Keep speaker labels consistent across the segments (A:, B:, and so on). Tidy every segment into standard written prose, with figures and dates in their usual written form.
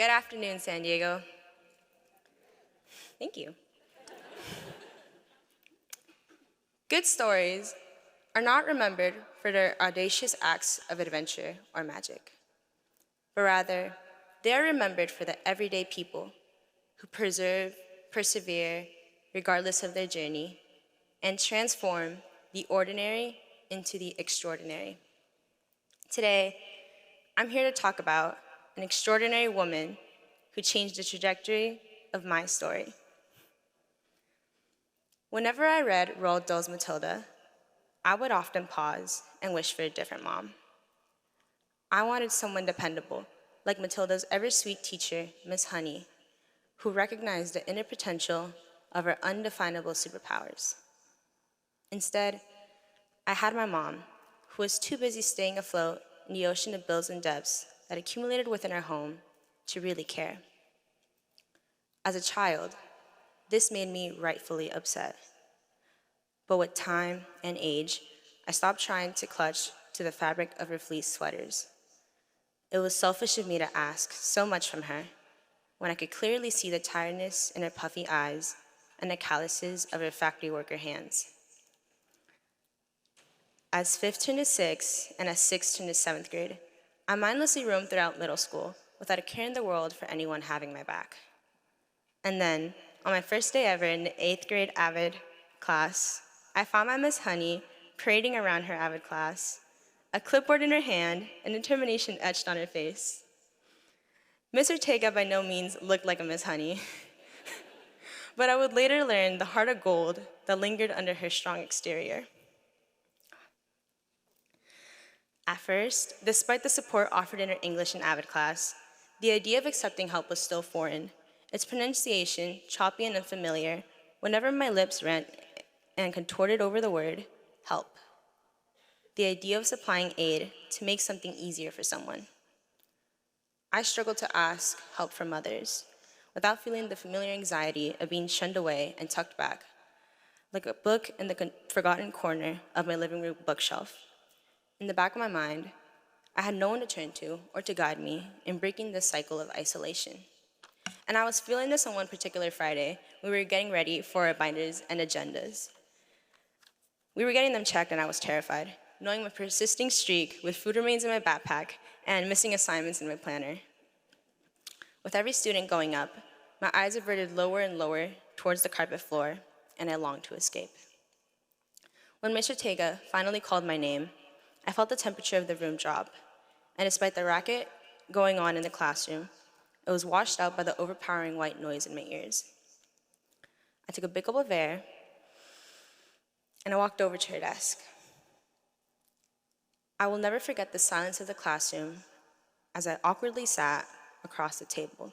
A: Good afternoon, San Diego. Thank you. Good stories are not remembered for their audacious acts of adventure or magic, but rather, they are remembered for the everyday people who persevere, regardless of their journey, and transform the ordinary into the extraordinary. Today, I'm here to talk about an extraordinary woman who changed the trajectory of my story. Whenever I read Roald Dahl's Matilda, I would often pause and wish for a different mom. I wanted someone dependable, like Matilda's ever-sweet teacher, Miss Honey, who recognized the inner potential of her undefinable superpowers. Instead, I had my mom, who was too busy staying afloat in the ocean of bills and debts that accumulated within our home to really care. As a child, this made me rightfully upset. But with time and age, I stopped trying to clutch to the fabric of her fleece sweaters. It was selfish of me to ask so much from her when I could clearly see the tiredness in her puffy eyes and the calluses of her factory worker hands. As 5th turned to 6th and as 6th turned to 7th grade, I mindlessly roamed throughout middle school without a care in the world for anyone having my back. And then, on my first day ever in the 8th grade AVID class, I found my Miss Honey parading around her AVID class, a clipboard in her hand, and determination etched on her face. Miss Ortega by no means looked like a Miss Honey, but I would later learn the heart of gold that lingered under her strong exterior. At first, despite the support offered in her English and AVID class, the idea of accepting help was still foreign, its pronunciation choppy and unfamiliar whenever my lips ran and contorted over the word help. The idea of supplying aid to make something easier for someone. I struggled to ask help from others without feeling the familiar anxiety of being shunned away and tucked back, like a book in the forgotten corner of my living room bookshelf. In the back of my mind, I had no one to turn to or to guide me in breaking this cycle of isolation. And I was feeling this on one particular Friday when we were getting ready for our binders and agendas. We were getting them checked and I was terrified, knowing my persisting streak with food remains in my backpack and missing assignments in my planner. With every student going up, my eyes averted lower and lower towards the carpet floor, and I longed to escape. When Mr. Ortega finally called my name, I felt the temperature of the room drop, and despite the racket going on in the classroom, it was washed out by the overpowering white noise in my ears. I took a big gulp of air, and I walked over to her desk. I will never forget the silence of the classroom as I awkwardly sat across the table,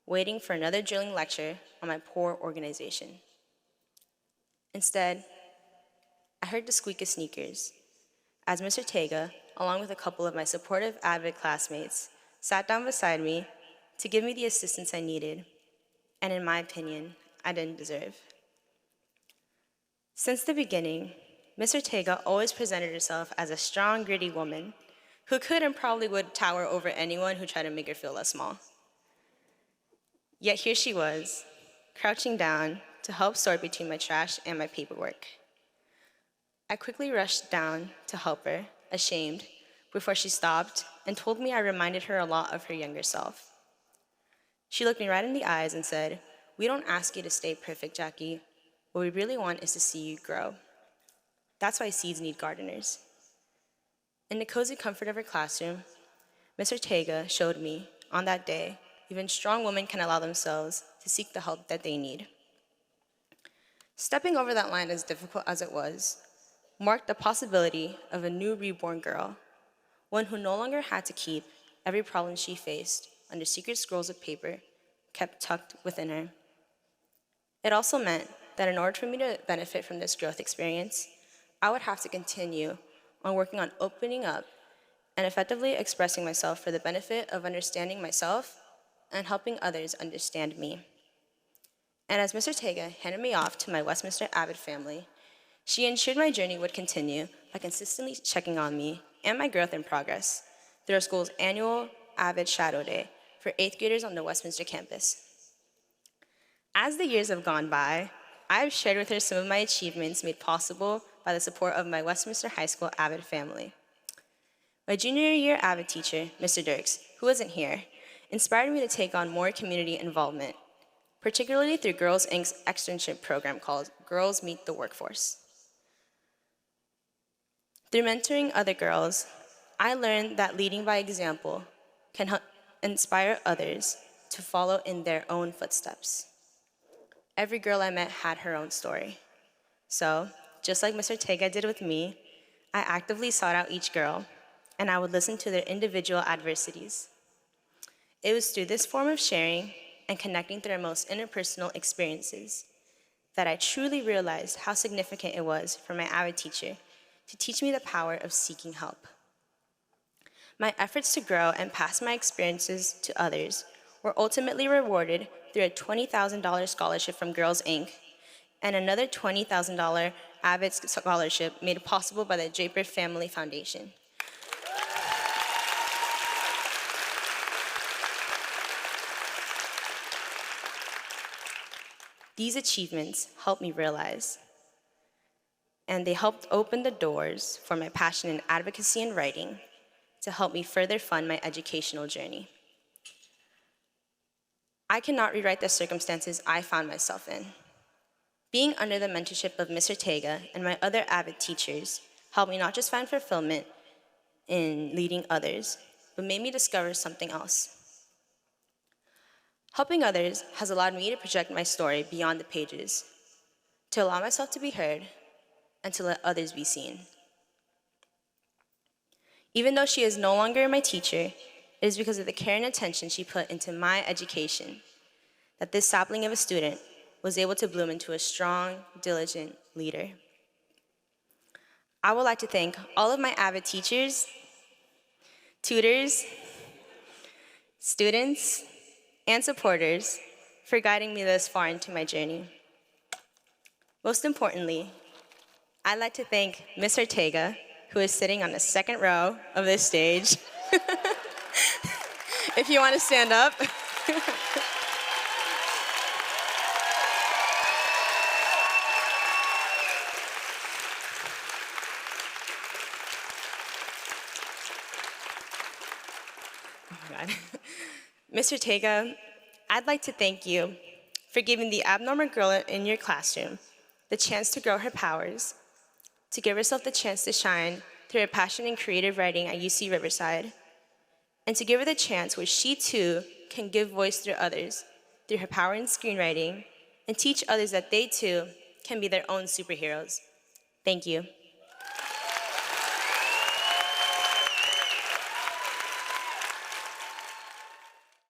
A: waiting for another drilling lecture on my poor organization. Instead, I heard the squeak of sneakers as Mr. Ortega, along with a couple of my supportive AVID classmates, sat down beside me to give me the assistance I needed, and in my opinion, I didn't deserve. Since the beginning, Ms. Ortega always presented herself as a strong, gritty woman who could and probably would tower over anyone who tried to make her feel less small. Yet here she was, crouching down to help sort between my trash and my paperwork. I quickly rushed down to help her, ashamed, before she stopped and told me I reminded her a lot of her younger self. She looked me right in the eyes and said, "We don't ask you to stay perfect, Jackie. What we really want is to see you grow. That's why seeds need gardeners." In the cozy comfort of her classroom, Ms. Ortega showed me, on that day, even strong women can allow themselves to seek the help that they need. Stepping over that line, as difficult as it was, marked the possibility of a new reborn girl, one who no longer had to keep every problem she faced under secret scrolls of paper kept tucked within her. It also meant that in order for me to benefit from this growth experience, I would have to continue on working on opening up and effectively expressing myself for the benefit of understanding myself and helping others understand me. And as Mr. Ortega handed me off to my Westminster AVID family, she ensured my journey would continue by consistently checking on me and my growth and progress through our school's annual AVID Shadow Day for 8th graders on the Westminster campus. As the years have gone by, I've shared with her some of my achievements made possible by the support of my Westminster High School AVID family. My junior year AVID teacher, Mr. Dirks, who wasn't here, inspired me to take on more community involvement, particularly through Girls Inc.'s externship program called Girls Meet the Workforce. Through mentoring other girls, I learned that leading by example can help inspire others to follow in their own footsteps. Every girl I met had her own story. So, just like Mr. Tega did with me, I actively sought out each girl, and I would listen to their individual adversities. It was through this form of sharing and connecting through our most interpersonal experiences that I truly realized how significant it was for my AVID teacher to teach me the power of seeking help. My efforts to grow and pass my experiences to others were ultimately rewarded through a $20,000 scholarship from Girls Inc. and another $20,000 AVID scholarship made possible by the Draper Family Foundation. These achievements helped me realize, and they helped open the doors for my passion in advocacy and writing to help me further fund my educational journey. I cannot rewrite the circumstances I found myself in. Being under the mentorship of Mr. Tega and my other AVID teachers helped me not just find fulfillment in leading others, but made me discover something else. Helping others has allowed me to project my story beyond the pages, to allow myself to be heard, and to let others be seen. Even though she is no longer my teacher, it is because of the care and attention she put into my education that this sapling of a student was able to bloom into a strong, diligent leader. I would like to thank all of my AVID teachers, tutors, students, and supporters for guiding me this far into my journey. Most importantly, I'd like to thank Ms. Ortega, who is sitting on the second row of this stage. If you want to stand up. Oh my God. Ms. Ortega, I'd like to thank you for giving the abnormal girl in your classroom the chance to grow her powers, to give herself the chance to shine through her passion in creative writing at UC Riverside, and to give her the chance where she too can give voice through others, through her power in screenwriting, and teach others that they too can be their own superheroes. Thank you.